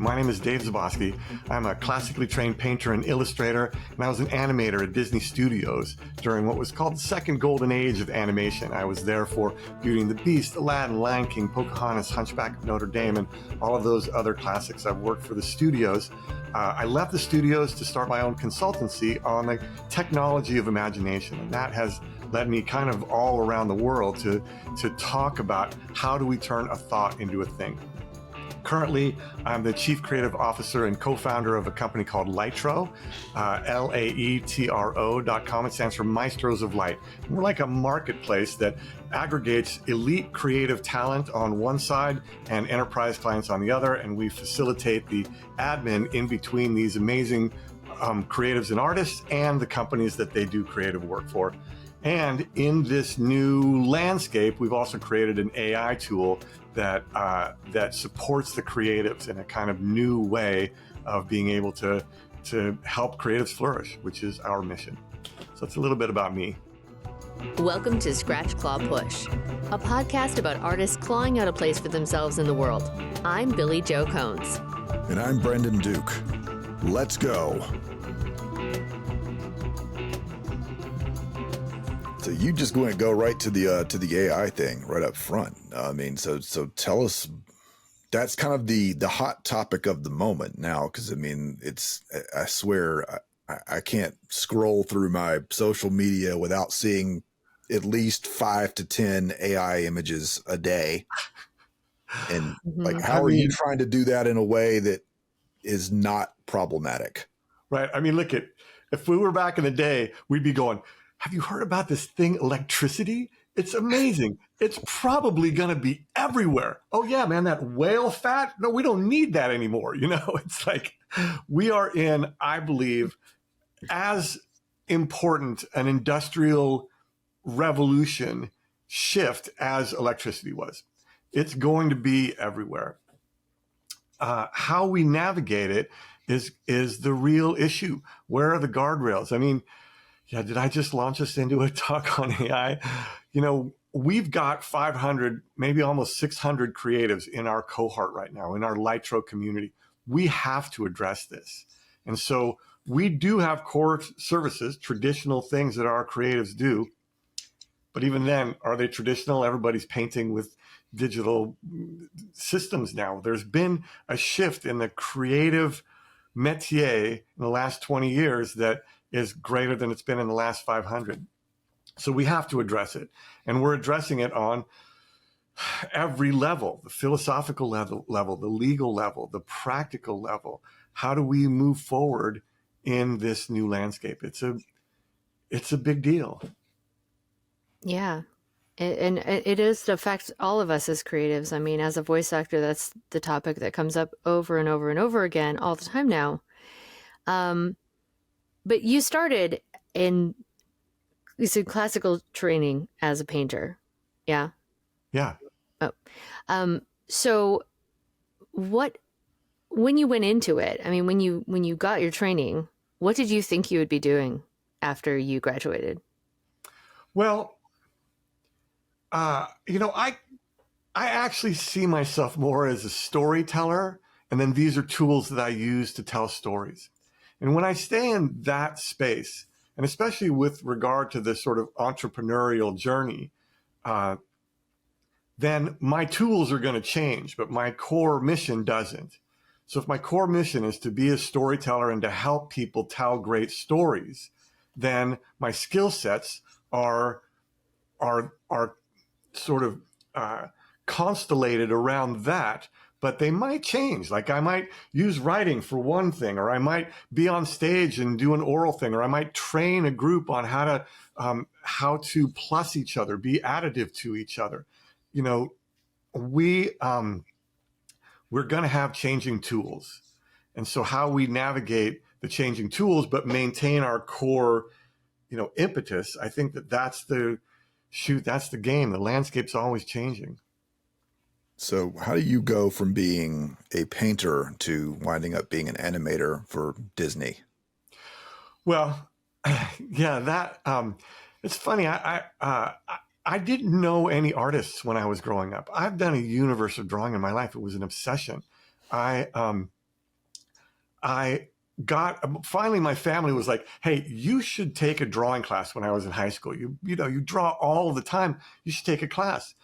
My name is Dave Zaboski. I'm a classically trained painter and illustrator, and I was an animator at Disney Studios during what was called the second golden age of animation. I was there for Beauty and the Beast, Aladdin, Lion King, Pocahontas, Hunchback of Notre Dame, and all of those other classics. I've worked for the studios. I left the studios to start my own consultancy on the technology of imagination, and that has led me kind of all around the world to talk about how do we turn a thought into a thing. Currently, I'm the Chief Creative Officer and co-founder of a company called Laetro, Laetro.com. It stands for Maestros of Light. And we're like a marketplace that aggregates elite creative talent on one side and enterprise clients on the other, and we facilitate the admin in between these amazing creatives and artists and the companies that they do creative work for. And in this new landscape, we've also created an AI tool that supports the creatives in a kind of new way of being able to help creatives flourish, which is our mission. So that's a little bit about me. Welcome to Scratch, Claw, Push, a podcast about artists clawing out a place for themselves in the world. I'm Billy Joe Cones. And I'm Brendan Duke. Let's go. So you just going to go right to the AI thing right up front. I mean, so tell us. That's kind of the hot topic of the moment now, because I mean, I swear I can't scroll through my social media without seeing at least 5 to 10 AI images a day. And like, how are you trying to do that in a way that is not problematic? Right. I mean, look, if we were back in the day, we'd be going, have you heard about this thing, electricity? It's amazing. It's probably going to be everywhere. Oh, yeah, man, that whale fat? No, we don't need that anymore. You know, it's like we are in, I believe, as important an industrial revolution shift as electricity was. It's going to be everywhere. How we navigate it is the real issue. Where are the guardrails? I mean, yeah, did I just launch us into a talk on AI? You know, we've got 500, maybe almost 600 creatives in our cohort right now, in our Laetro community. We have to address this. And so we do have core services, traditional things that our creatives do. But even then, are they traditional? Everybody's painting with digital systems now. There's been a shift in the creative métier in the last 20 years that is greater than it's been in the last 500. So we have to address it. And we're addressing it on every level, the philosophical level, the legal level, the practical level. How do we move forward in this new landscape? It's a big deal. Yeah. And it affects all of us as creatives. I mean, as a voice actor, that's the topic that comes up over and over and over again all the time now. But you started you said classical training as a painter. Yeah. Yeah. Oh. So when you went into it, I mean, when you got your training, what did you think you would be doing after you graduated? Well, you know, I actually see myself more as a storyteller, and then these are tools that I use to tell stories. And when I stay in that space, and especially with regard to this sort of entrepreneurial journey, then my tools are going to change, but my core mission doesn't. So if my core mission is to be a storyteller and to help people tell great stories, then my skill sets are sort of constellated around that. But they might change. Like I might use writing for one thing, or I might be on stage and do an oral thing, or I might train a group on how to plus each other, be additive to each other. You know, we're going to have changing tools, and so how we navigate the changing tools but maintain our core, you know, impetus. I think that's the game. The landscape's always changing. So how do you go from being a painter to winding up being an animator for Disney? Well, yeah, it's funny. I didn't know any artists when I was growing up. I've done a universe of drawing in my life. It was an obsession. I I finally my family was like, hey, you should take a drawing class when I was in high school. You know, you draw all the time. You should take a class.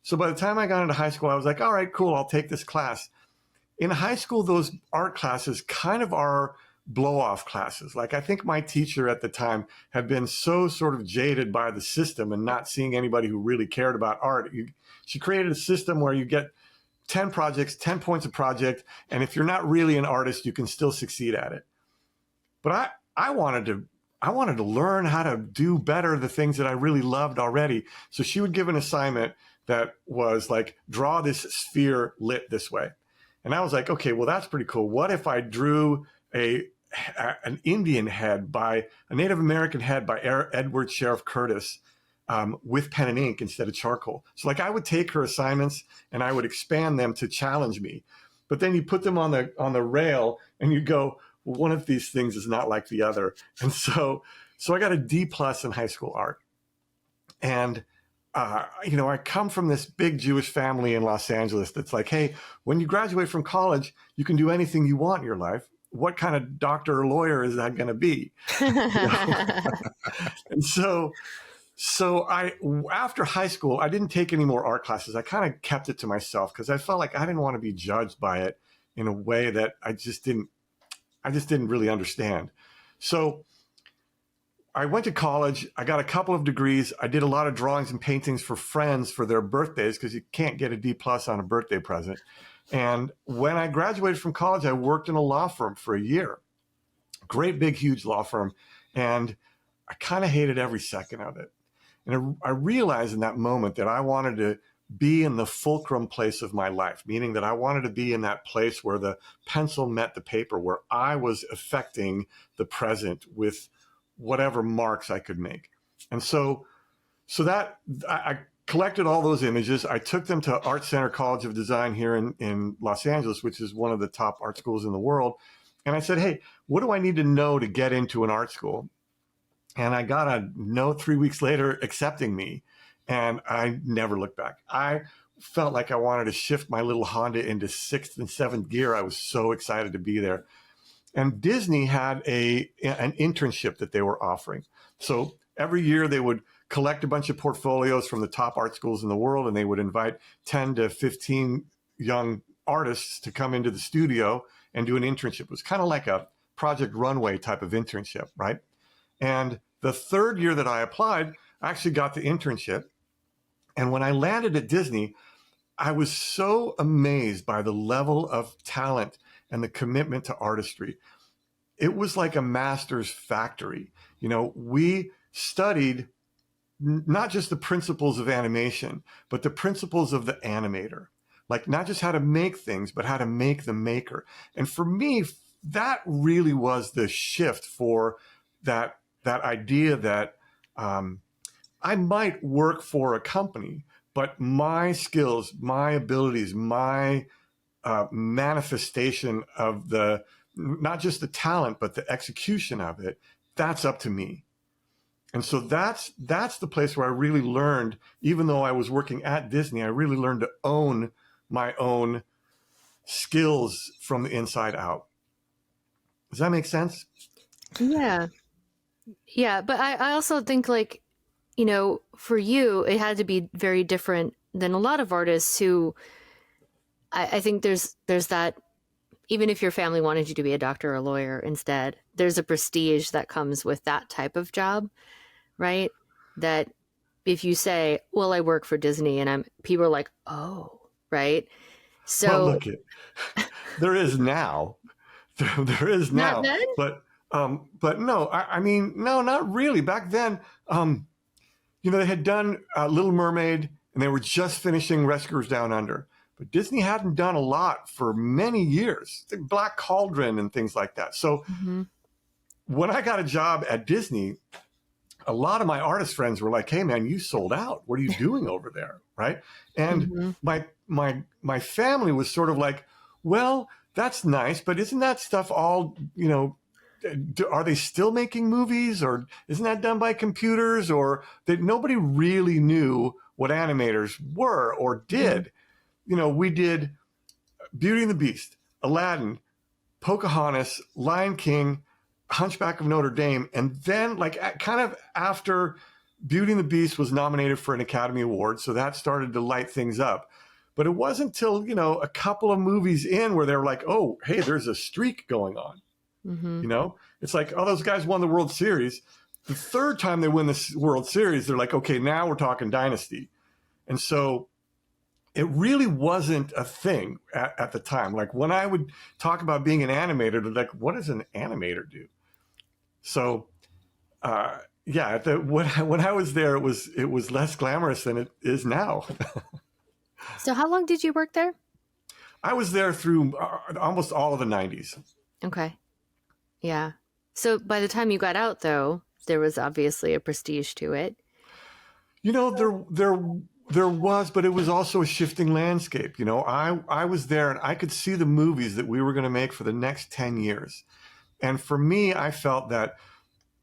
So by the time I got into high school, I was like, all right, cool, I'll take this class. In high school, those art classes kind of are blow-off classes. Like, I think my teacher at the time had been so sort of jaded by the system and not seeing anybody who really cared about art. She created a system where you get 10 projects, 10 points a project, and if you're not really an artist, you can still succeed at it. But I wanted to learn how to do better the things that I really loved already. So she would give an assignment that was like, draw this sphere lit this way. And I was like, okay, well, that's pretty cool. What if I drew an Indian head by a Native American head by Edward Sheriff Curtis with pen and ink instead of charcoal? So like, I would take her assignments and I would expand them to challenge me. But then you put them on the rail and you go, well, one of these things is not like the other. And so I got a D+ in high school art. And you know, I come from this big Jewish family in Los Angeles that's like, hey, when you graduate from college, you can do anything you want in your life. What kind of doctor or lawyer is that going to be? You know? And so after high school, I didn't take any more art classes. I kind of kept it to myself because I felt like I didn't want to be judged by it in a way that I just didn't really understand. So I went to college. I got a couple of degrees. I did a lot of drawings and paintings for friends for their birthdays because you can't get a D+ on a birthday present. And when I graduated from college, I worked in a law firm for a year. Great, big, huge law firm. And I kind of hated every second of it. And I realized in that moment that I wanted to be in the fulcrum place of my life, meaning that I wanted to be in that place where the pencil met the paper, where I was affecting the present with whatever marks I could make. And so that I collected all those images. I took them to Art Center College of Design here in Los Angeles, which is one of the top art schools in the world. And I said, hey, what do I need to know to get into an art school? And I got a note 3 weeks later accepting me. And I never looked back. I felt like I wanted to shift my little Honda into 6th and 7th gear. I was so excited to be there. And Disney had an internship that they were offering. So every year they would collect a bunch of portfolios from the top art schools in the world, and they would invite 10 to 15 young artists to come into the studio and do an internship. It was kind of like a Project Runway type of internship, right? And the third year that I applied, I actually got the internship. And when I landed at Disney, I was so amazed by the level of talent and the commitment to artistry. It was like a master's factory. You know, we studied not just the principles of animation, but the principles of the animator. Like, not just how to make things, but how to make the maker. And for me, that really was the shift for that idea that I might work for a company, but my skills, my abilities, my manifestation of the, not just the talent, but the execution of it, that's up to me. And so that's the place where I really learned, even though I was working at Disney, I really learned to own my own skills from the inside out. Does that make sense? Yeah. Yeah. But I also think, like, you know, for you, it had to be very different than a lot of artists who, I think there's that, even if your family wanted you to be a doctor or a lawyer instead, there's a prestige that comes with that type of job, right? That if you say, well, I work for Disney, and people are like, oh, right? So well, look, there is now. There is now. Not then? But no, I mean, no, not really. Back then, you know, they had done Little Mermaid, and they were just finishing Rescuers Down Under. But Disney hadn't done a lot for many years, like Black Cauldron and things like that. So when I got a job at Disney, a lot of my artist friends were like, hey, man, you sold out. What are you doing over there? Right. And my family was sort of like, well, that's nice, but isn't that stuff all, you know, are they still making movies, or isn't that done by computers? Or that nobody really knew what animators were or did. You know, we did Beauty and the Beast, Aladdin, Pocahontas, Lion King, Hunchback of Notre Dame, and then kind of after Beauty and the Beast was nominated for an Academy Award, so that started to light things up. But it wasn't until, a couple of movies in where they were like, oh, hey, there's a streak going on. Mm-hmm. It's like, oh, those guys won the World Series. The third time they win the World Series, they're like, okay, now we're talking dynasty. And so it really wasn't a thing at the time. Like when I would talk about being an animator, they're like, what does an animator do? So, when I was there, it was less glamorous than it is now. So how long did you work there? I was there through almost all of the 90s. Okay. Yeah. So by the time you got out, though, there was obviously a prestige to it. There was, but it was also a shifting landscape. I was there and I could see the movies that we were going to make for the next 10 years. And for me, I felt that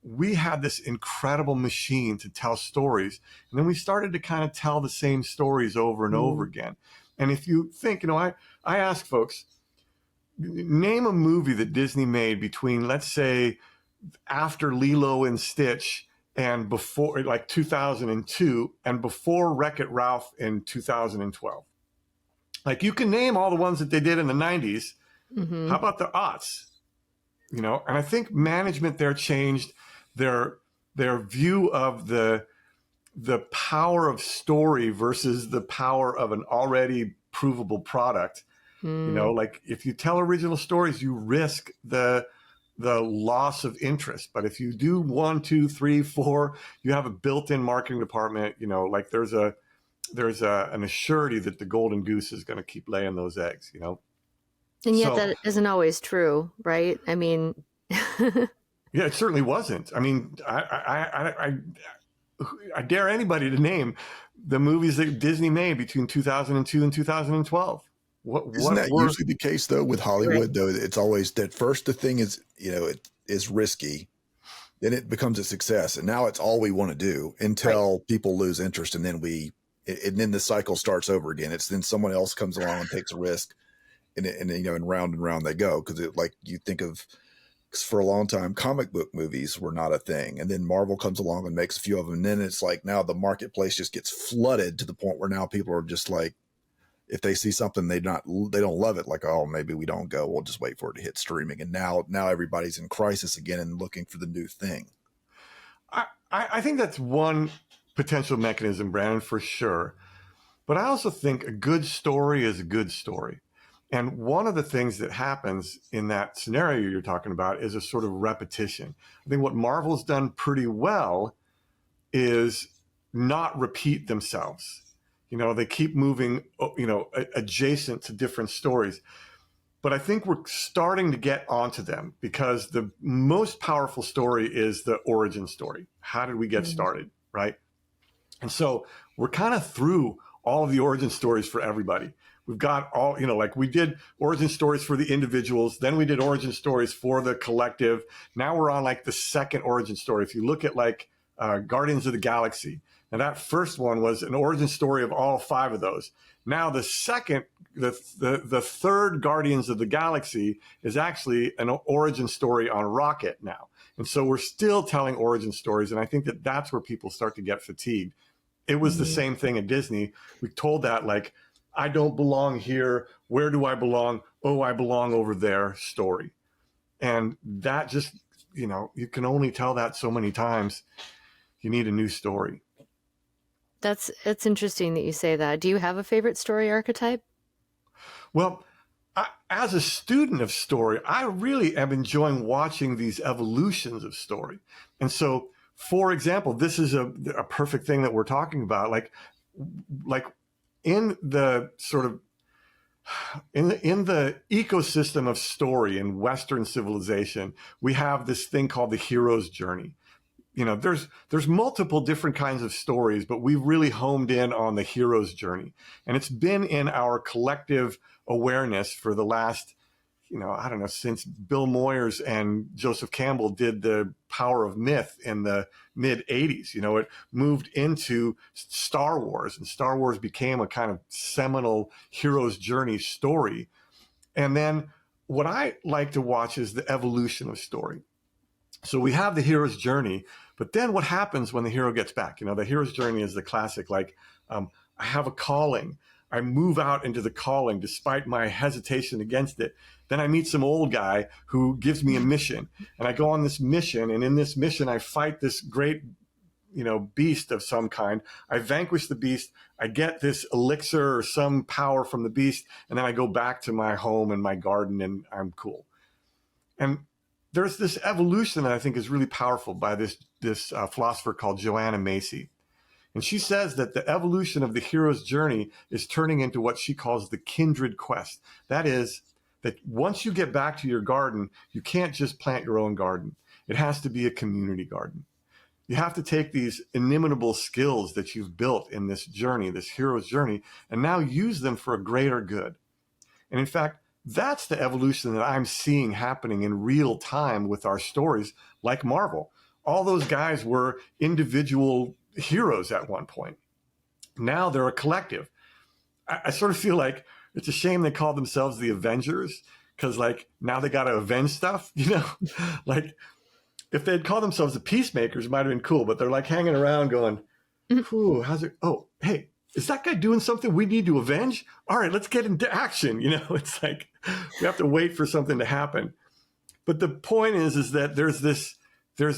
we had this incredible machine to tell stories. And then we started to kind of tell the same stories over and over again. And if you think, I ask folks, name a movie that Disney made between, let's say, after Lilo and Stitch and before, like 2002, and before Wreck-It Ralph in 2012. Like you can name all the ones that they did in the 90s. Mm-hmm. How about the aughts? And I think management there changed their view of the power of story versus the power of an already provable product. Like if you tell original stories, you risk the loss of interest. But if you do 1, 2, 3, 4, you have a built-in marketing department. Like there's an assurity that the golden goose is going to keep laying those eggs. And yet that isn't always true, right? I mean, yeah, it certainly wasn't. I mean, I dare anybody to name the movies that Disney made between 2002 and 2012. Isn't that usually the case though with Hollywood? Right. Though it's always that first the thing is it is risky, then it becomes a success, and now it's all we want to do until people lose interest, and then then the cycle starts over again. It's then someone else comes along and takes a risk, and round and round they go, because like you think of. For a long time, comic book movies were not a thing. And then Marvel comes along and makes a few of them. And then it's like now the marketplace just gets flooded to the point where now people are just like, if they see something, they don't love it. Like, oh, maybe we don't go. We'll just wait for it to hit streaming. And now everybody's in crisis again and looking for the new thing. I think that's one potential mechanism, Brandon, for sure. But I also think a good story is a good story. And one of the things that happens in that scenario you're talking about is a sort of repetition. I think what Marvel's done pretty well is not repeat themselves. They keep moving, adjacent to different stories. But I think we're starting to get onto them, because the most powerful story is the origin story. How did we get started, right? And so we're kind of through all of the origin stories for everybody. We've got all, like we did origin stories for the individuals. Then we did origin stories for the collective. Now we're on like the second origin story. If you look at Guardians of the Galaxy, and that first one was an origin story of all 5 of those. Now the second, the third Guardians of the Galaxy is actually an origin story on Rocket now. And so we're still telling origin stories. And I think that that's where people start to get fatigued. It was the same thing at Disney. We told that I don't belong here. Where do I belong? Oh, I belong over there story. And that just, you can only tell that so many times. You need a new story. It's interesting that you say that. Do you have a favorite story archetype? Well, as a student of story, I really am enjoying watching these evolutions of story. And so, for example, this is a perfect thing that we're talking about. Like in the sort of in the ecosystem of story in Western civilization, we have this thing called the hero's journey. There's multiple different kinds of stories, but we've really homed in on the hero's journey. And it's been in our collective awareness for the last, I don't know, since Bill Moyers and Joseph Campbell did The Power of Myth in the mid 80s. It moved into Star Wars, and Star Wars became a kind of seminal hero's journey story. And then what I like to watch is the evolution of story. So we have the hero's journey, but then what happens when the hero gets back? The hero's journey is the classic, like, I have a calling. I move out into the calling despite my hesitation against it. Then I meet some old guy who gives me a mission, and I go on this mission. And in this mission, I fight this great, beast of some kind. I vanquish the beast. I get this elixir or some power from the beast. And then I go back to my home and my garden, and I'm cool. And there's this evolution that I think is really powerful by this philosopher called Joanna Macy. And she says that the evolution of the hero's journey is turning into what she calls the kindred quest. That is, that once you get back to your garden, you can't just plant your own garden. It has to be a community garden. You have to take these inimitable skills that you've built in this journey, this hero's journey, and now use them for a greater good. And in fact, that's the evolution that I'm seeing happening in real time with our stories, like Marvel. All those guys were individual heroes at one point. Now they're a collective. I sort of feel like it's a shame they call themselves the Avengers, because like now they got to avenge stuff, like if they'd call themselves the Peacemakers, it might have been cool, but they're like hanging around going, ooh, how's it? Oh, hey, is that guy doing something we need to avenge? All right, let's get into action. It's like we have to wait for something to happen. But the point is that there's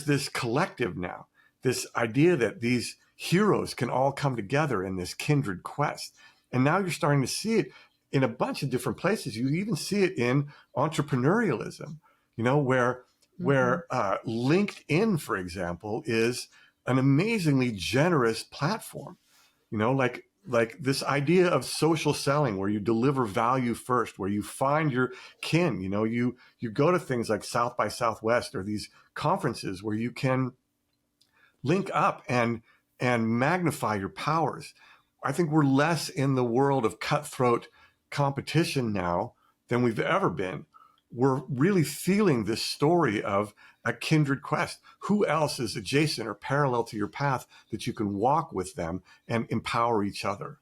this collective now, this idea that these heroes can all come together in this kindred quest. And now you're starting to see it in a bunch of different places. You even see it in entrepreneurialism, where LinkedIn, for example, is an amazingly generous platform, like this idea of social selling, where you deliver value first, where you find your kin. You go to things like South by Southwest or these conferences where you can link up and magnify your powers. I think we're less in the world of cutthroat competition now than we've ever been. We're really feeling this story of a kindred quest. Who else is adjacent or parallel to your path that you can walk with them and empower each other?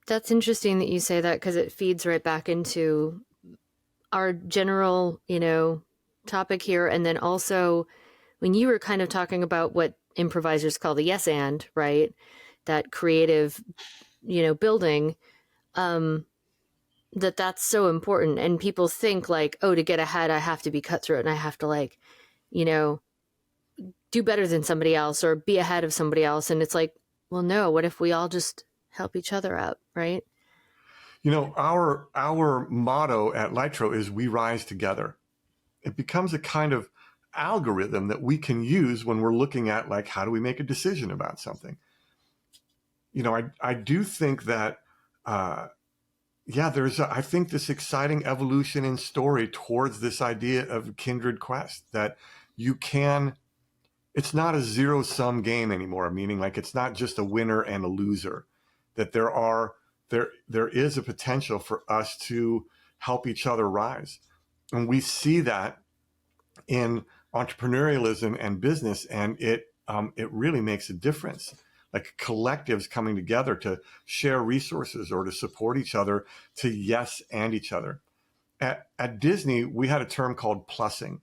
That's interesting that you say that, because it feeds right back into our general, topic here. And then also when you were kind of talking about what improvisers call the yes and, right? That creative, building, that's so important. And people think like, oh, to get ahead, I have to be cutthroat and I have to do better than somebody else or be ahead of somebody else. And it's like, well, no, what if we all just help each other out, right? Our motto at Laetro is we rise together. It becomes a kind of algorithm that we can use when we're looking at like, how do we make a decision about something? I do think that, there's I think this exciting evolution in story towards this idea of kindred quest, that it's not a zero-sum game anymore, meaning like it's not just a winner and a loser, that there is a potential for us to help each other rise. And we see that in entrepreneurialism and business, and it really makes a difference. Like collectives coming together to share resources or to support each other, to yes and each other. At Disney, we had a term called plussing.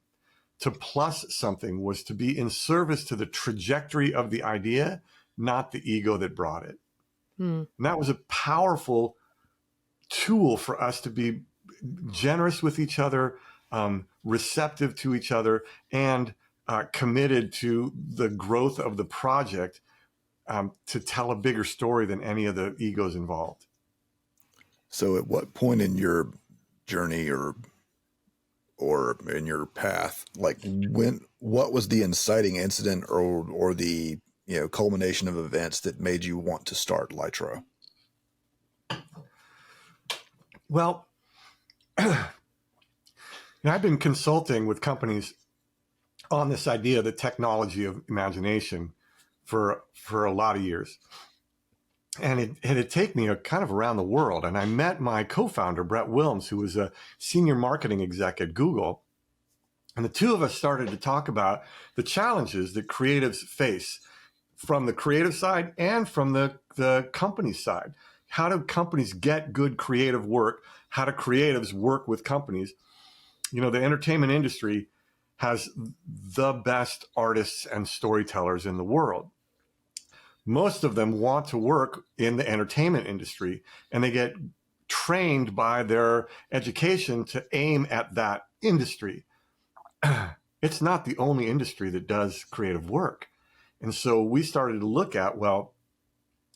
To plus something was to be in service to the trajectory of the idea, not the ego that brought it. And that was a powerful tool for us to be generous with each other, receptive to each other, and committed to the growth of the project, to tell a bigger story than any of the egos involved. So at what point in your journey or in your path, like what was the inciting incident or the culmination of events that made you want to start Laetro? Well, I've been consulting with companies on this idea, the technology of imagination, for a lot of years. And it had taken me kind of around the world. And I met my co-founder, Brett Wilms, who was a senior marketing exec at Google. And the two of us started to talk about the challenges that creatives face from the creative side and from the company side. How do companies get good creative work? How do creatives work with companies? the entertainment industry has the best artists and storytellers in the world. Most of them want to work in the entertainment industry, and they get trained by their education to aim at that industry. It's not the only industry that does creative work. And so we started to look at, well,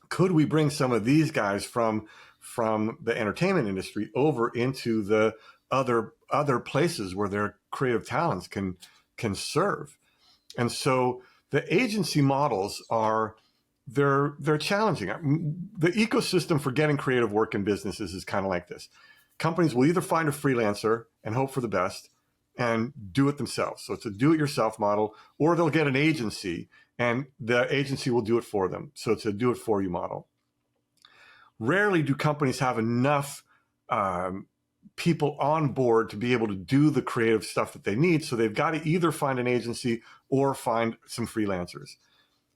could we bring some of these guys from the entertainment industry over into the other places where their creative talents can serve? And so the agency models they're challenging. The ecosystem for getting creative work in businesses is kind of like this. Companies will either find a freelancer and hope for the best and do it themselves. So it's a do-it-yourself model, or they'll get an agency and the agency will do it for them. So it's a do-it-for-you model. Rarely do companies have enough people on board to be able to do the creative stuff that they need. So they've got to either find an agency or find some freelancers.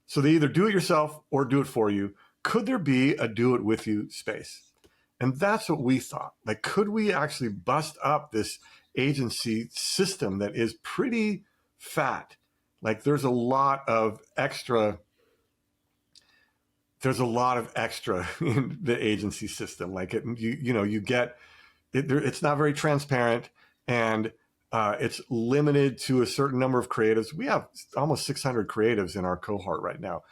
So they either do it yourself or do it for you. Could there be a do it with you space? And that's what we thought. Like, could we actually bust up this agency system that is pretty fat? Like, there's a lot of extra in the agency system. Like, you get it, it's not very transparent, and it's limited to a certain number of creatives. We have almost 600 creatives in our cohort right now.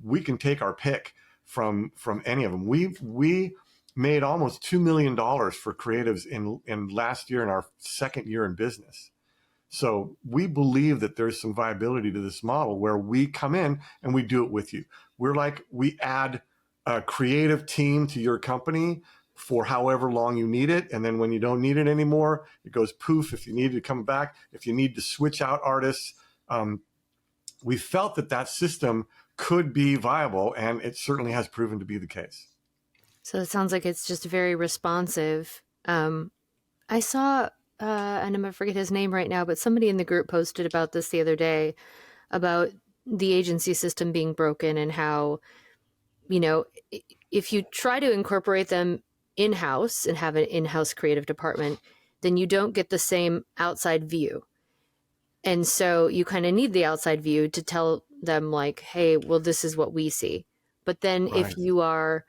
We can take our pick from any of them. We made almost $2 million for creatives in last year, in our second year in business. So we believe that there's some viability to this model where we come in and we do it with you. We add a creative team to your company for however long you need it. And then when you don't need it anymore, it goes poof. If you need to come back, if you need to switch out artists, we felt that system could be viable, and it certainly has proven to be the case. So it sounds like it's just very responsive. I saw, and I'm going to forget his name right now, but somebody in the group posted about this the other day, about the agency system being broken and how, if you try to incorporate them in-house and have an in-house creative department, then you don't get the same outside view. And so you kind of need the outside view to tell them, like, hey, well, this is what we see. But then Right. if you are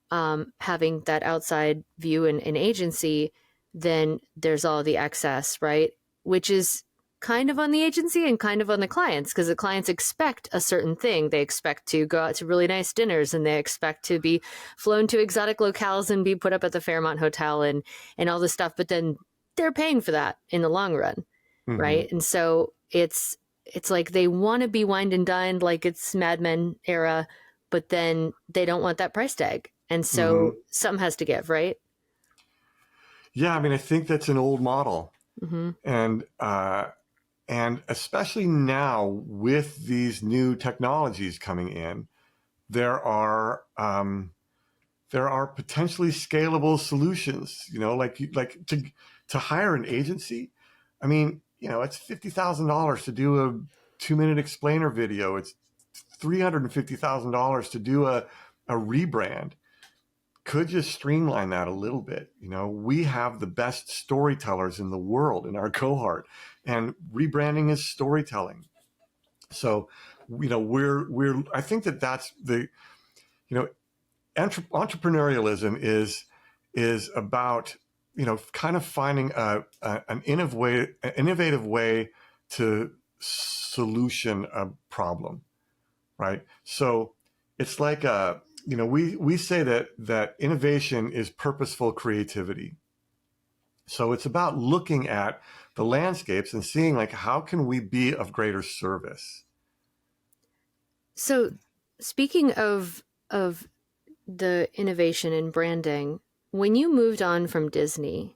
having that outside view in an agency, then there's all the excess, right? Which is kind of on the agency and kind of on the clients, because the clients expect a certain thing. They expect to go out to really nice dinners, and they expect to be flown to exotic locales and be put up at the Fairmont Hotel and all this stuff. But then they're paying for that in the long run, Mm-hmm. right? And so it's like they want to be wined and dined like it's Mad Men era, but then they don't want that price tag. And so something has to give, right? Yeah, I mean, I think that's an old model. Mm-hmm. And especially now with these new technologies coming in, there are potentially scalable solutions. Like to hire an agency. I mean, it's $50,000 to do a 2-minute explainer video. It's $350,000 to do a rebrand. Could you streamline that a little bit? We have the best storytellers in the world in our cohort, and rebranding is storytelling. So, I think that's the, entrepreneurialism is about, kind of finding an innovative way to solution a problem, right? So it's like we say that innovation is purposeful creativity. So it's about looking at the landscapes and seeing, like, how can we be of greater service? So speaking of the innovation in branding, when you moved on from Disney,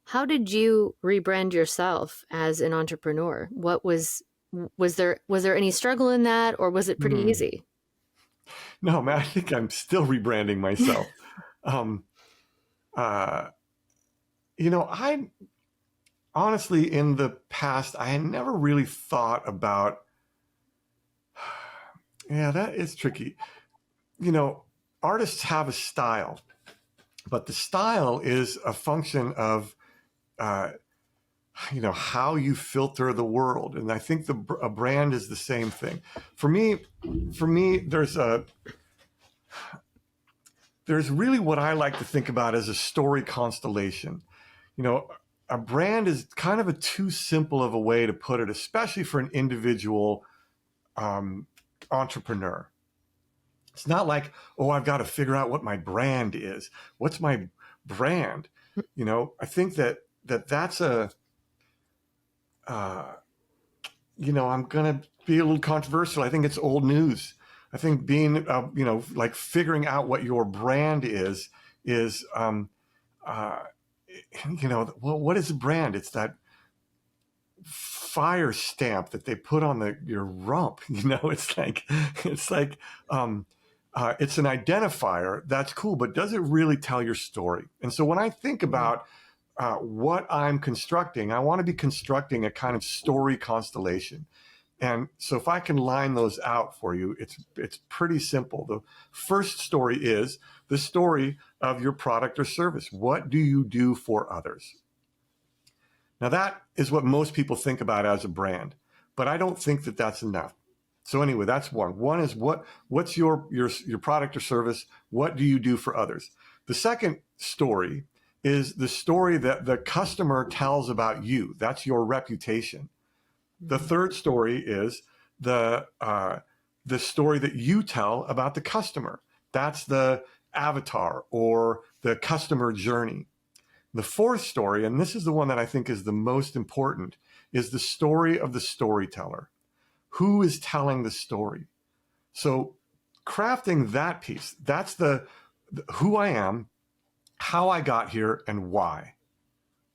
how did you rebrand yourself as an entrepreneur? Was there any struggle in that, or was it pretty easy? No, man, I think I'm still rebranding myself. I honestly, in the past, I had never really thought about, yeah, that is tricky. Artists have a style, but the style is a function of how you filter the world. And I think a brand is the same thing. For me, there's really what I like to think about as a story constellation. A brand is kind of a too simple of a way to put it, especially for an individual entrepreneur. It's not like, oh, I've got to figure out what my brand is. What's my brand? I think that's I'm going to be a little controversial. I think it's old news. I think being, like figuring out what your brand is, what is a brand? It's that fire stamp that they put on your rump. It's like it's an identifier. That's cool, but does it really tell your story? And so when I think about what I'm constructing, I want to be constructing a kind of story constellation. And so if I can line those out for you, it's pretty simple. The first story is the story of your product or service. What do you do for others? Now that is what most people think about as a brand, but I don't think that that's enough. So anyway, that's one. One is what's your product or service? What do you do for others? The second story is the story that the customer tells about you. That's your reputation. The third story is the story that you tell about the customer. That's the avatar or the customer journey. The fourth story, and this is the one that I think is the most important, is the story of the storyteller. Who is telling the story? So crafting that piece, that's the who I am, how I got here, and why,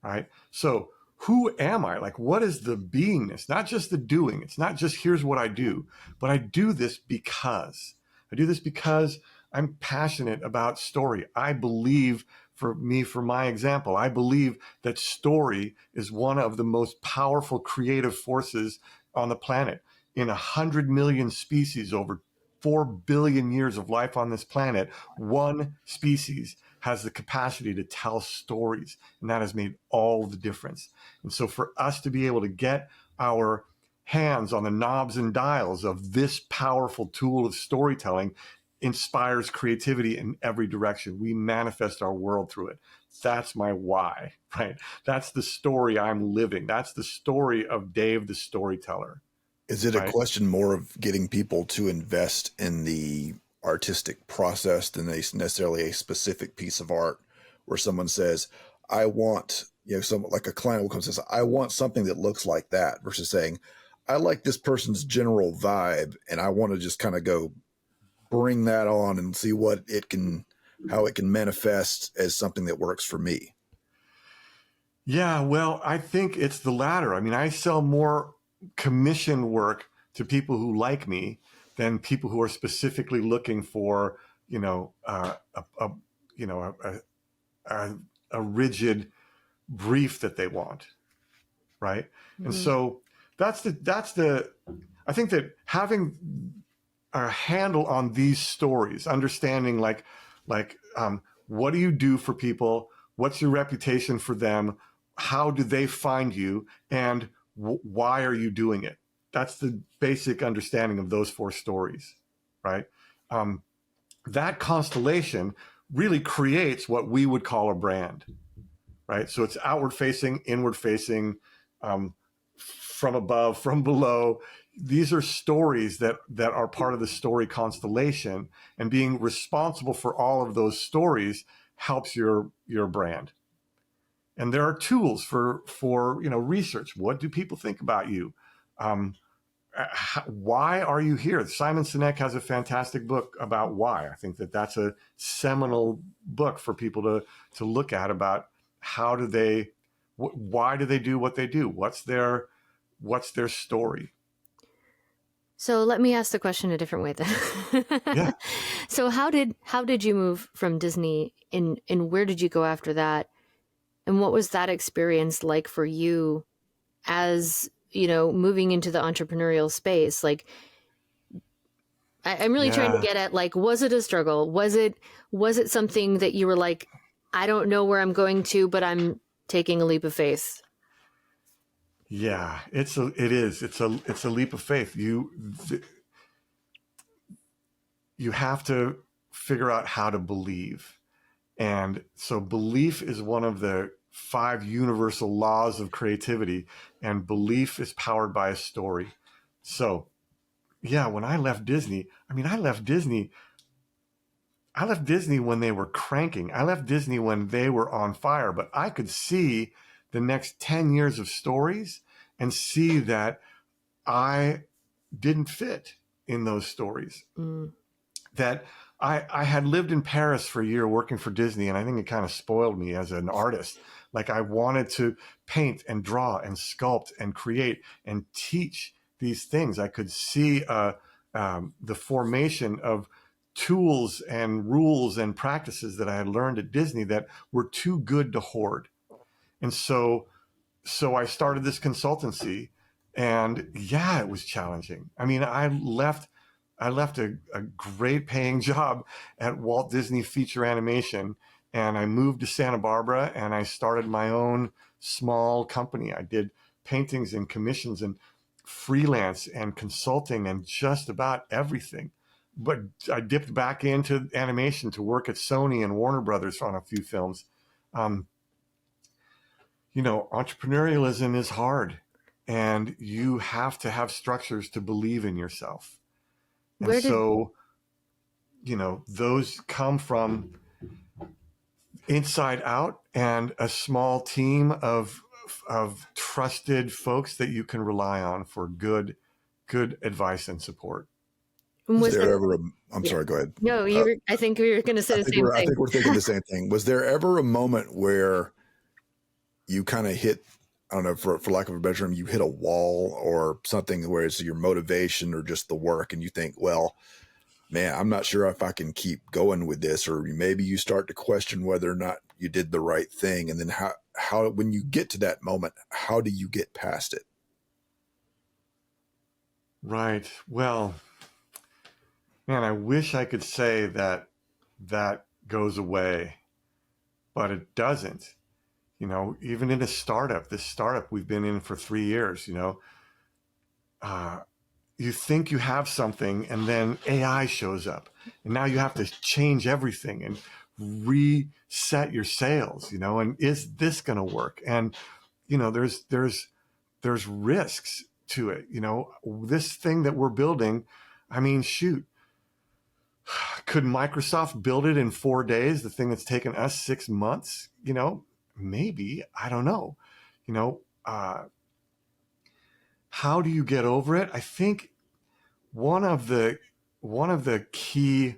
right? So who am I? Like, what is the beingness? Not just the doing. It's not just here's what I do, but I do this because. I do this because I'm passionate about story. I believe, for my example, I believe that story is one of the most powerful creative forces on the planet. In 100 million species over 4 billion years of life on this planet, one species has the capacity to tell stories, and that has made all the difference. And so for us to be able to get our hands on the knobs and dials of this powerful tool of storytelling inspires creativity in every direction. We manifest our world through it. That's my why, right? That's the story I'm living. That's the story of Dave the storyteller. Is it a question more of getting people to invest in the artistic process than necessarily a specific piece of art where someone says, I want, like a client will come and says, I want something that looks like that, versus saying, I like this person's general vibe and I want to just kind of go bring that on and see how it can manifest as something that works for me? Yeah, well, I think it's the latter. I mean, I sell more commission work to people who like me than people who are specifically looking for, a rigid brief that they want, right? Mm-hmm. And so that's the. I think that having a handle on these stories, understanding like what do you do for people? What's your reputation for them? How do they find you? And why are you doing it? That's the basic understanding of those 4 stories, right? That constellation really creates what we would call a brand, right? So it's outward facing, inward facing, from above, from below. These are stories that are part of the story constellation, and being responsible for all of those stories helps your brand. And there are tools for research. What do people think about you? Why are you here? Simon Sinek has a fantastic book about why. I think that's a seminal book for people to look at about why do they do what they do? What's their story? So let me ask the question a different way then. Yeah. So how did you move from Disney and where did you go after that? And what was that experience like for you as, moving into the entrepreneurial space? Like, I'm really trying to get at, like, was it a struggle? Was it something that you were like, I don't know where I'm going to, but I'm taking a leap of faith? Yeah, it's a leap of faith. You have to figure out how to believe. And so belief is one of the 5 universal laws of creativity, and belief is powered by a story. So yeah, when I left Disney, I left Disney when they were cranking. I left Disney when they were on fire, but I could see the next 10 years of stories and see that I didn't fit in those stories. That I had lived in Paris for a year working for Disney, and I think it kind of spoiled me as an artist. Like, I wanted to paint and draw and sculpt and create and teach these things. I could see the formation of tools and rules and practices that I had learned at Disney that were too good to hoard. And so I started this consultancy, and yeah, it was challenging. I mean, I left a great paying job at Walt Disney Feature Animation, and I moved to Santa Barbara, and I started my own small company. I did paintings and commissions and freelance and consulting and just about everything. But I dipped back into animation to work at Sony and Warner Brothers on a few films. Entrepreneurialism is hard, and you have to have structures to believe in yourself. And those come from inside out, and a small team of trusted folks that you can rely on for good advice and support. Was there ever I'm sorry, go ahead. No, I think we were going to say the same thing. I think we're thinking the same thing. Was there ever a moment where you kind of hit, I don't know, for lack of a better term, you hit a wall or something where it's your motivation or just the work, and you think, well, man, I'm not sure if I can keep going with this, or maybe you start to question whether or not you did the right thing. And then how when you get to that moment, how do you get past it? Right. Well, man, I wish I could say that goes away, but it doesn't. Even in this startup we've been in for 3 years, you think you have something, and then AI shows up, and now you have to change everything and reset your sales, and is this going to work? And, there's risks to it. This thing that we're building, I mean, shoot, could Microsoft build it in 4 days? The thing that's taken us 6 months, maybe, I don't know. How do you get over it? I think one of the key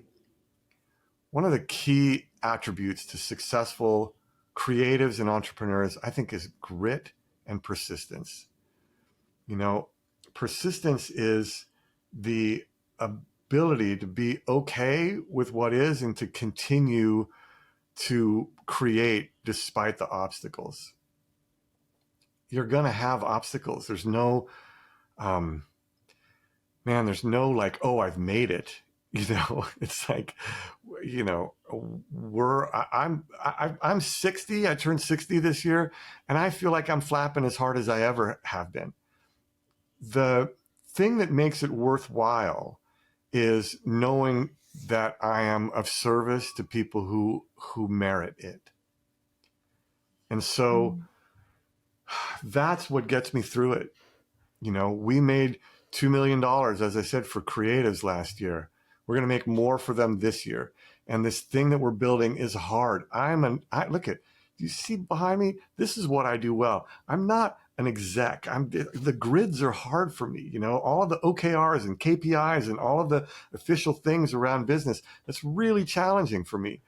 attributes to successful creatives and entrepreneurs, I think, is grit and persistence. Persistence is the ability to be okay with what is and to continue to create despite the obstacles. You're going to have obstacles. There's no, there's no like, oh, I've made it. It's like, I'm 60. I turned 60 this year, and I feel like I'm flapping as hard as I ever have been. The thing that makes it worthwhile is knowing that I am of service to people who merit it. And so that's what gets me through it. We made $2 million, as I said, for creatives last year. We're going to make more for them this year. And this thing that we're building is hard. Look at, do you see behind me? This is what I do well. I'm not an exec. The grids are hard for me. All of the OKRs and KPIs and all of the official things around business, that's really challenging for me.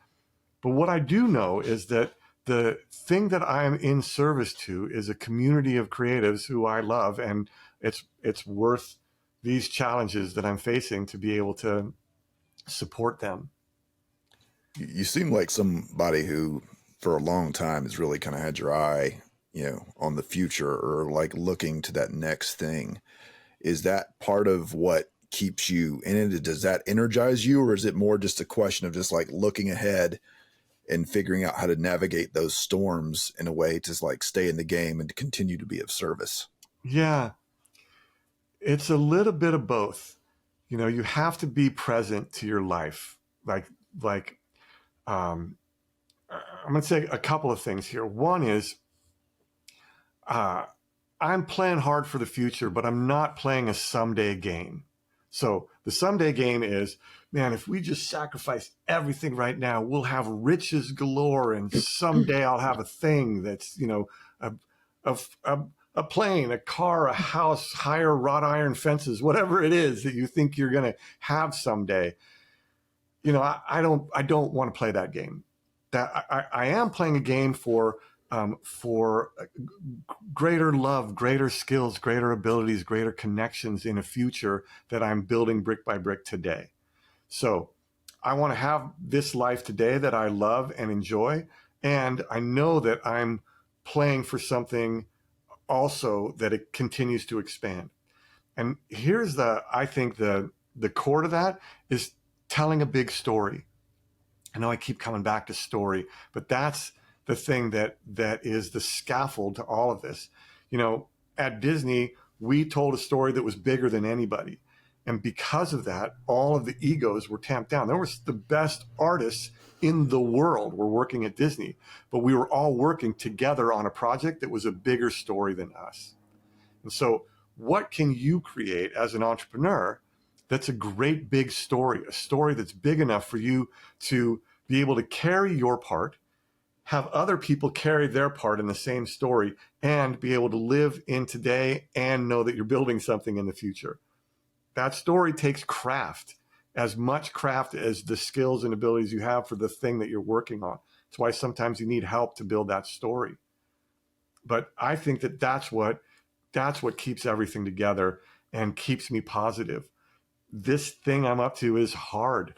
But what I do know is that the thing that I am in service to is a community of creatives who I love, and it's worth these challenges that I'm facing to be able to support them. You seem like somebody who, for a long time, has really kind of had your eye, on the future, or like looking to that next thing. Is that part of what keeps you in it? Does that energize you, or is it more just a question of just like looking ahead and figuring out how to navigate those storms in a way to like stay in the game and to continue to be of service? Yeah, it's a little bit of both. You have to be present to your life. Like, um, I'm going to say a couple of things here. One is, uh, I'm playing hard for the future, but I'm not playing a someday game. So the someday game is, man, if we just sacrifice everything right now, we'll have riches galore, and someday I'll have a thing that's, a, a, a, a plane, a car, a house, higher wrought iron fences, whatever it is that you think you're going to have someday. I don't want to play that game. That I am playing a game for greater love, greater skills, greater abilities, greater connections in a future that I'm building brick by brick today. So I want to have this life today that I love and enjoy. And I know that I'm playing for something also that it continues to expand. And here's I think the core to that is telling a big story. I know I keep coming back to story, but that's the thing that is the scaffold to all of this. At Disney, we told a story that was bigger than anybody. And because of that, all of the egos were tamped down. There was the best artists in the world were working at Disney, but we were all working together on a project that was a bigger story than us. And so what can you create as an entrepreneur that's a great big story, a story that's big enough for you to be able to carry your part, have other people carry their part in the same story, and be able to live in today and know that you're building something in the future. That story takes craft, as much craft as the skills and abilities you have for the thing that you're working on. That's why sometimes you need help to build that story. But I think that's what keeps everything together and keeps me positive. This thing I'm up to is hard.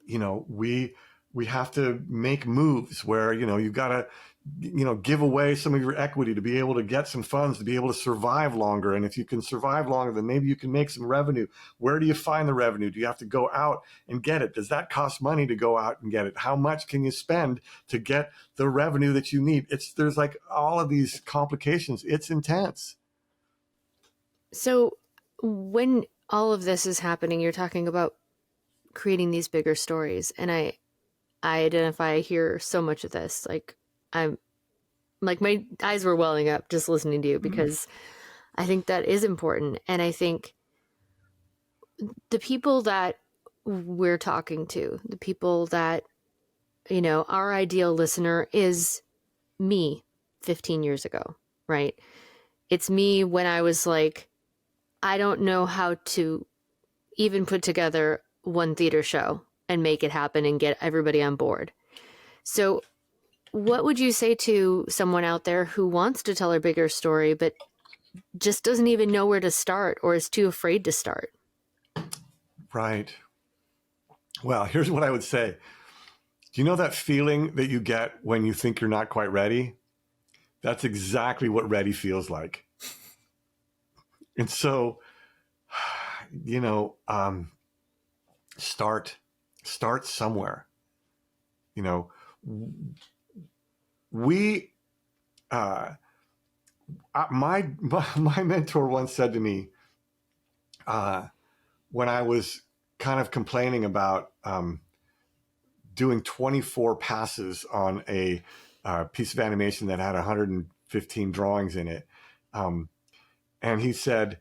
We have to make moves where, you've got to, give away some of your equity to be able to get some funds, to be able to survive longer. And if you can survive longer, then maybe you can make some revenue. Where do you find the revenue? Do you have to go out and get it? Does that cost money to go out and get it? How much can you spend to get the revenue that you need? There's like all of these complications. It's intense. So when all of this is happening, you're talking about creating these bigger stories. And I identify here so much of this. Like I'm like, my eyes were welling up just listening to you, because I think that is important. And I think the people that we're talking to, the people that, our ideal listener is me 15 years ago, right? It's me when I was like, I don't know how to even put together one theater show and make it happen and get everybody on board. So what would you say to someone out there who wants to tell a bigger story, but just doesn't even know where to start or is too afraid to start? Right. Well, here's what I would say. Do you know that feeling that you get when you think you're not quite ready? That's exactly what ready feels like. And so, start somewhere. My mentor once said to me, when I was kind of complaining about doing 24 passes on a piece of animation that had 115 drawings in it, and he said,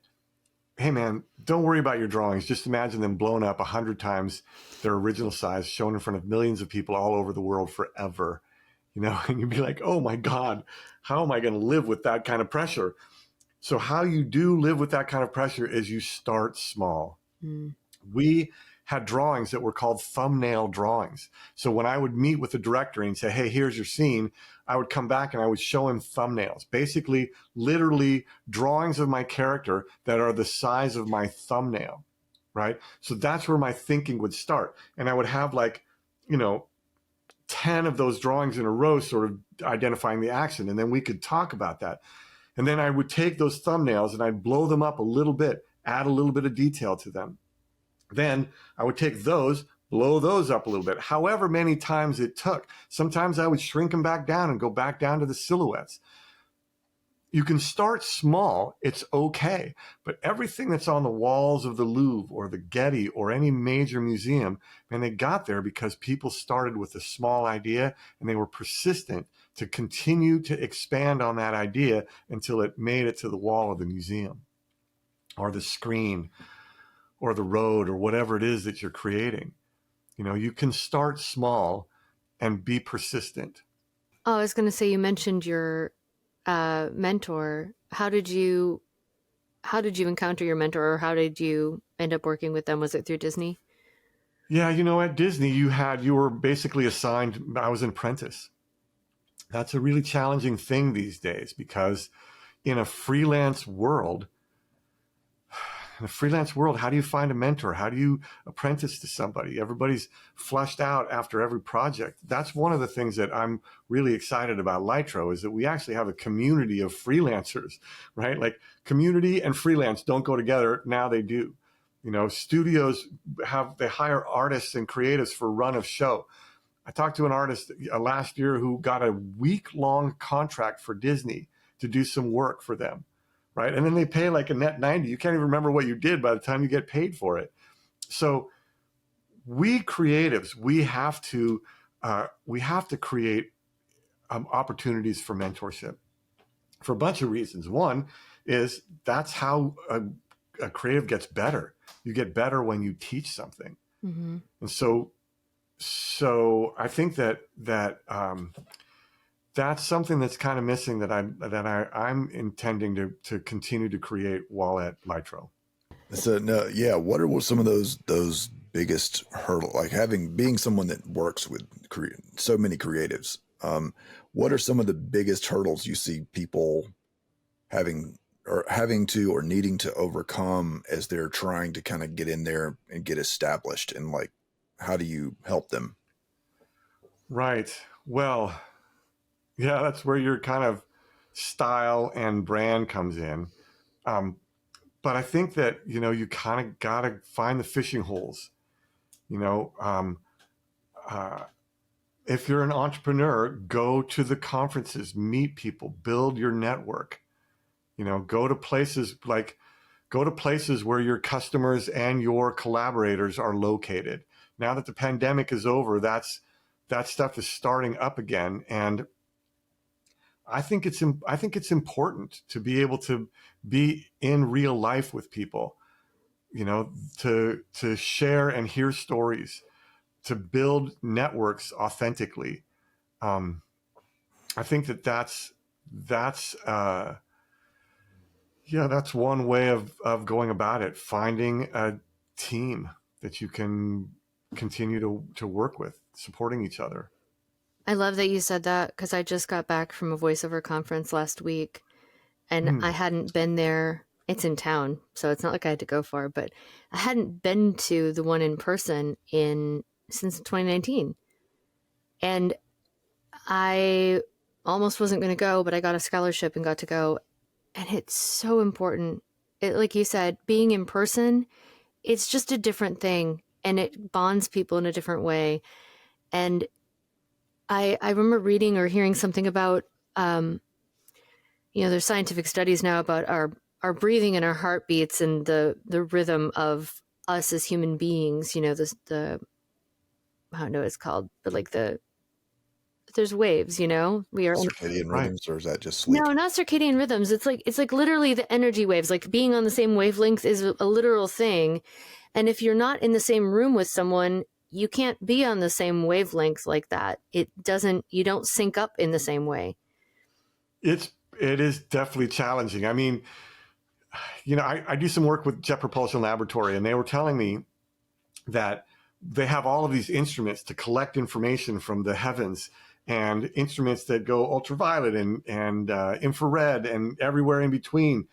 hey man, don't worry about your drawings. Just imagine them blown up 100 times their original size, shown in front of millions of people all over the world forever. And you'd be like, oh my God, how am I going to live with that kind of pressure? So how you do live with that kind of pressure is you start small. We had drawings that were called thumbnail drawings. So when I would meet with the director and say, hey, here's your scene, I would come back and I would show him thumbnails, basically literally drawings of my character that are the size of my thumbnail, right? So that's where my thinking would start. And I would have 10 of those drawings in a row, sort of identifying the action. And then we could talk about that. And then I would take those thumbnails and I'd blow them up a little bit, add a little bit of detail to them. Then I would take those, blow those up a little bit, however many times it took. Sometimes I would shrink them back down and go back down to the silhouettes. you can start small. It's okay. But everything that's on the walls of the Louvre or the Getty or any major museum, man, they got there because people started with a small idea and they were persistent to continue to expand on that idea until it made it to the wall of the museum or the screen or the road or whatever it is that you're creating. You know, you can start small and be persistent. Oh, I was going to say, you mentioned your mentor. How did you encounter your mentor, or how did you end up working with them? Was it through Disney? Yeah, you know, at Disney, you were basically assigned. I was an apprentice. That's a really challenging thing these days because in a freelance world, how do you find a mentor? How do you apprentice to somebody? Everybody's flushed out after every project. That's one of the things that I'm really excited about Laetro, is that we actually have a community of freelancers, right? Like community and freelance don't go together. Now they do. You know, studios they hire artists and creatives for run of show. I talked to an artist last year who got a week-long contract for Disney to do some work for them. Right. And then they pay like a net 90. You can't even remember what you did by the time you get paid for it. So we creatives, we have to create opportunities for mentorship for a bunch of reasons. One is that's how a creative gets better. You get better when you teach something. Mm-hmm. And so I think that that's something that's kind of missing that I'm intending to continue to create while at Laetro. So no, yeah. What are some of those biggest hurdle? Like being someone that works with so many creatives. What are some of the biggest hurdles you see people having to or needing to overcome as they're trying to kind of get in there and get established? And like, how do you help them? Right. Well, yeah, that's where your kind of style and brand comes in. But I think that, you know, you kind of got to find the fishing holes. You know, if you're an entrepreneur, go to the conferences, meet people, build your network. You know, go to places where your customers and your collaborators are located. Now that the pandemic is over, that stuff is starting up again. And I think it's important to be able to be in real life with people, you know, to share and hear stories, to build networks authentically. I think that's one way of going about it. Finding a team that you can continue to work with, supporting each other. I love that you said that, because I just got back from a voiceover conference last week, and I hadn't been there. It's in town, so it's not like I had to go far, but I hadn't been to the one in person since 2019. And I almost wasn't going to go, but I got a scholarship and got to go. And it's so important. Like you said, being in person, it's just a different thing, and it bonds people in a different way. And I remember reading or hearing something about, there's scientific studies now about our breathing and our heartbeats and the rhythm of us as human beings. You know, I don't know what it's called, but like there's waves, you know, we are circadian rhythms, or is that just sleep? No, not circadian rhythms. It's like literally the energy waves, like being on the same wavelength is a literal thing. And if you're not in the same room with someone, you can't be on the same wavelength like that. You don't sync up in the same way. It is definitely challenging. I mean, you know, I do some work with Jet Propulsion Laboratory, and they were telling me that they have all of these instruments to collect information from the heavens, and instruments that go ultraviolet and infrared and everywhere in between.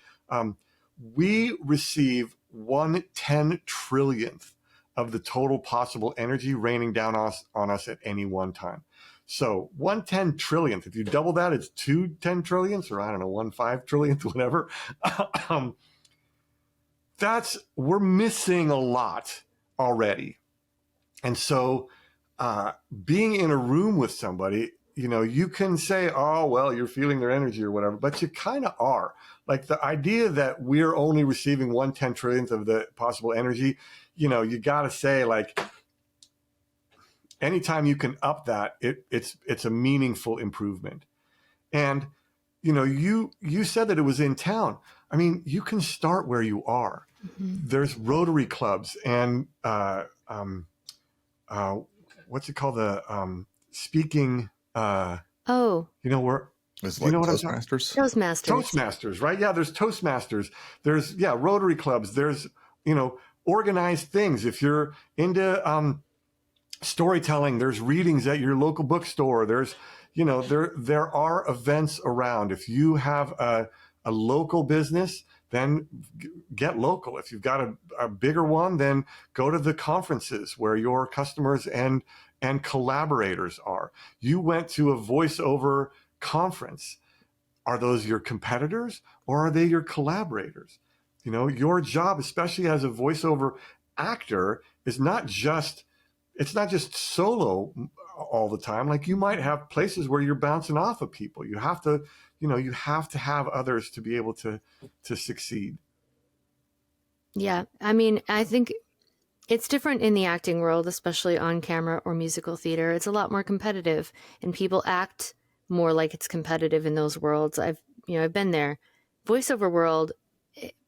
We receive 1/10 trillionth of the total possible energy raining down on us at any one time. So 1/10 trillionth, if you double that, it's 2/10 trillionths, or I don't know, 1/5 trillionth, whatever. We're missing a lot already. And so being in a room with somebody you can say, oh, well, you're feeling their energy or whatever, but you kind of are. Like the idea that we're only receiving 1/10 trillionth of the possible energy, you got to say, like, anytime you can up that, it's a meaningful improvement. And, you said that it was in town. I mean, you can start where you are. Mm-hmm. There's Rotary clubs and what's it called? The speaking. Where It's you like know what Toastmasters. Toastmasters, right? Yeah, there's Toastmasters. There's Rotary clubs. There's organized things. If you're into storytelling, there's readings at your local bookstore. There's there are events around. If you have a local business, then get local. If you've got a bigger one, then go to the conferences where your customers and collaborators are. You went to a voiceover conference. Are those your competitors or are they your collaborators? Your job, especially as a voiceover actor, is it's not just solo all the time. Like, you might have places where you're bouncing off of people. You have to have others to be able to succeed. Yeah. I mean, I think it's different in the acting world, especially on camera or musical theater. It's a lot more competitive, and people act more like it's competitive in those worlds. I've been there. Voiceover world,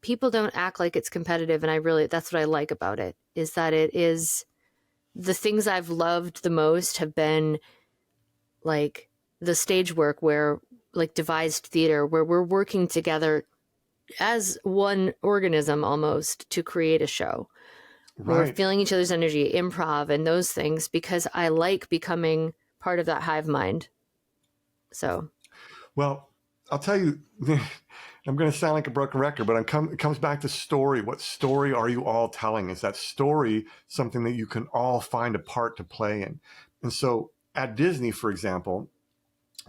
people don't act like it's competitive, and that's what I like about it, is that it is, the things I've loved the most have been like the stage work where, like, devised theater, where we're working together as one organism almost to create a show. Right. We're feeling each other's energy, improv, and those things, because I like becoming part of that hive mind. So, well, I'll tell you, I'm going to sound like a broken record, but it comes back to story. What story are you all telling? Is that story something that you can all find a part to play in? And so at Disney, for example,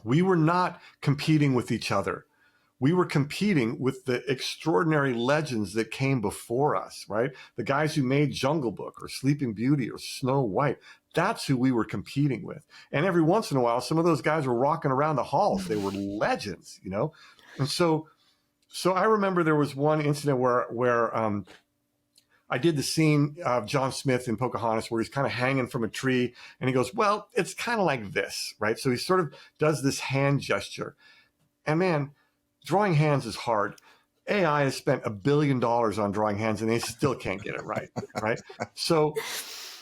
we were not competing with each other. We were competing with the extraordinary legends that came before us, right? The guys who made Jungle Book or Sleeping Beauty or Snow White. That's who we were competing with. And every once in a while, some of those guys were rocking around the halls. They were legends, And so I remember there was one incident where I did the scene of John Smith in Pocahontas where he's kind of hanging from a tree, and he goes, well, it's kind of like this, right? So he sort of does this hand gesture. And man, drawing hands is hard. AI has spent $1 billion on drawing hands, and they still can't get it right, right? So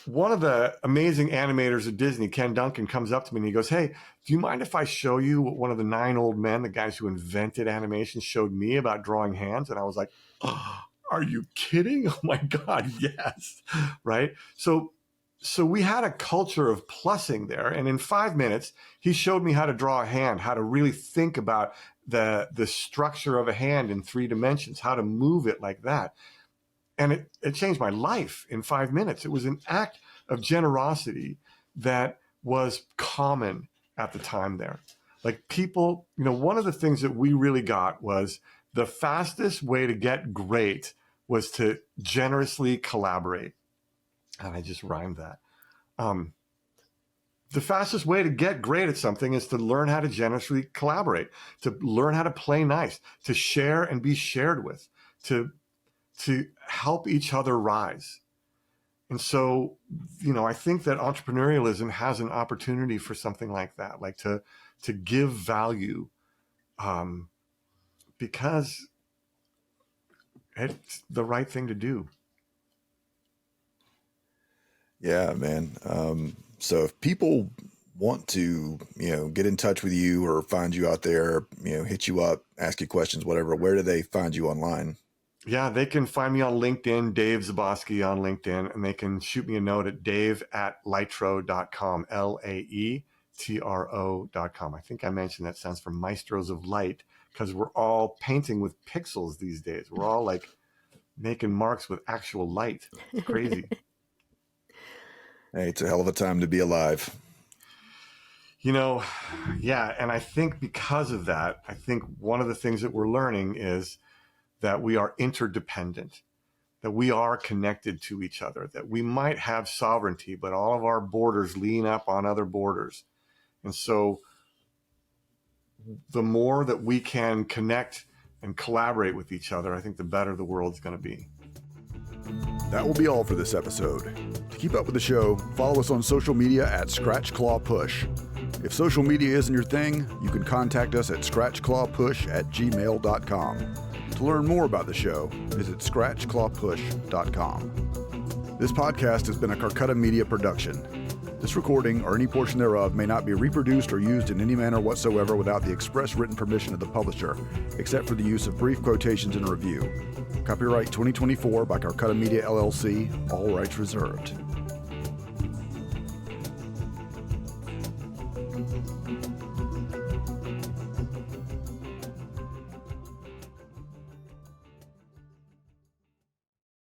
one of the amazing animators at Disney, Ken Duncan, comes up to me and he goes, hey, do you mind if I show you what one of the 9 old men, the guys who invented animation, showed me about drawing hands? And I was like, oh, are you kidding? Oh my God, yes, right? So we had a culture of plussing there. And in 5 minutes, he showed me how to draw a hand, how to really think about the structure of a hand in 3 dimensions, how to move it like that. And it changed my life in 5 minutes. It was an act of generosity that was common at the time there. Like, people, one of the things that we really got was the fastest way to get great was to generously collaborate. And I just rhymed that. The fastest way to get great at something is to learn how to generously collaborate, to learn how to play nice, to share and be shared with, to help each other rise. And so, I think that entrepreneurialism has an opportunity for something like that, like to give value, because it's the right thing to do. Yeah, man. So if people want to, get in touch with you or find you out there, hit you up, ask you questions, whatever, where do they find you online? Yeah, they can find me on LinkedIn, Dave Zaboski on LinkedIn, and they can shoot me a note at dave@laetro.com, LAETRO.com. I think I mentioned that stands for Maestros of Light, because we're all painting with pixels these days. We're all like making marks with actual light. It's crazy. Hey, it's a hell of a time to be alive. Yeah. And I think because of that, I think one of the things that we're learning is that we are interdependent, that we are connected to each other, that we might have sovereignty, but all of our borders lean up on other borders. And so the more that we can connect and collaborate with each other, I think the better the world's going to be. That will be all for this episode. To keep up with the show, follow us on social media at ScratchClawPush. If social media isn't your thing, you can contact us at scratchclawpush@gmail.com. To learn more about the show, visit scratchclawpush.com. This podcast has been a Carcutta Media production. This recording, or any portion thereof, may not be reproduced or used in any manner whatsoever without the express written permission of the publisher, except for the use of brief quotations in a review. Copyright 2024 by Carcutta Media LLC, all rights reserved.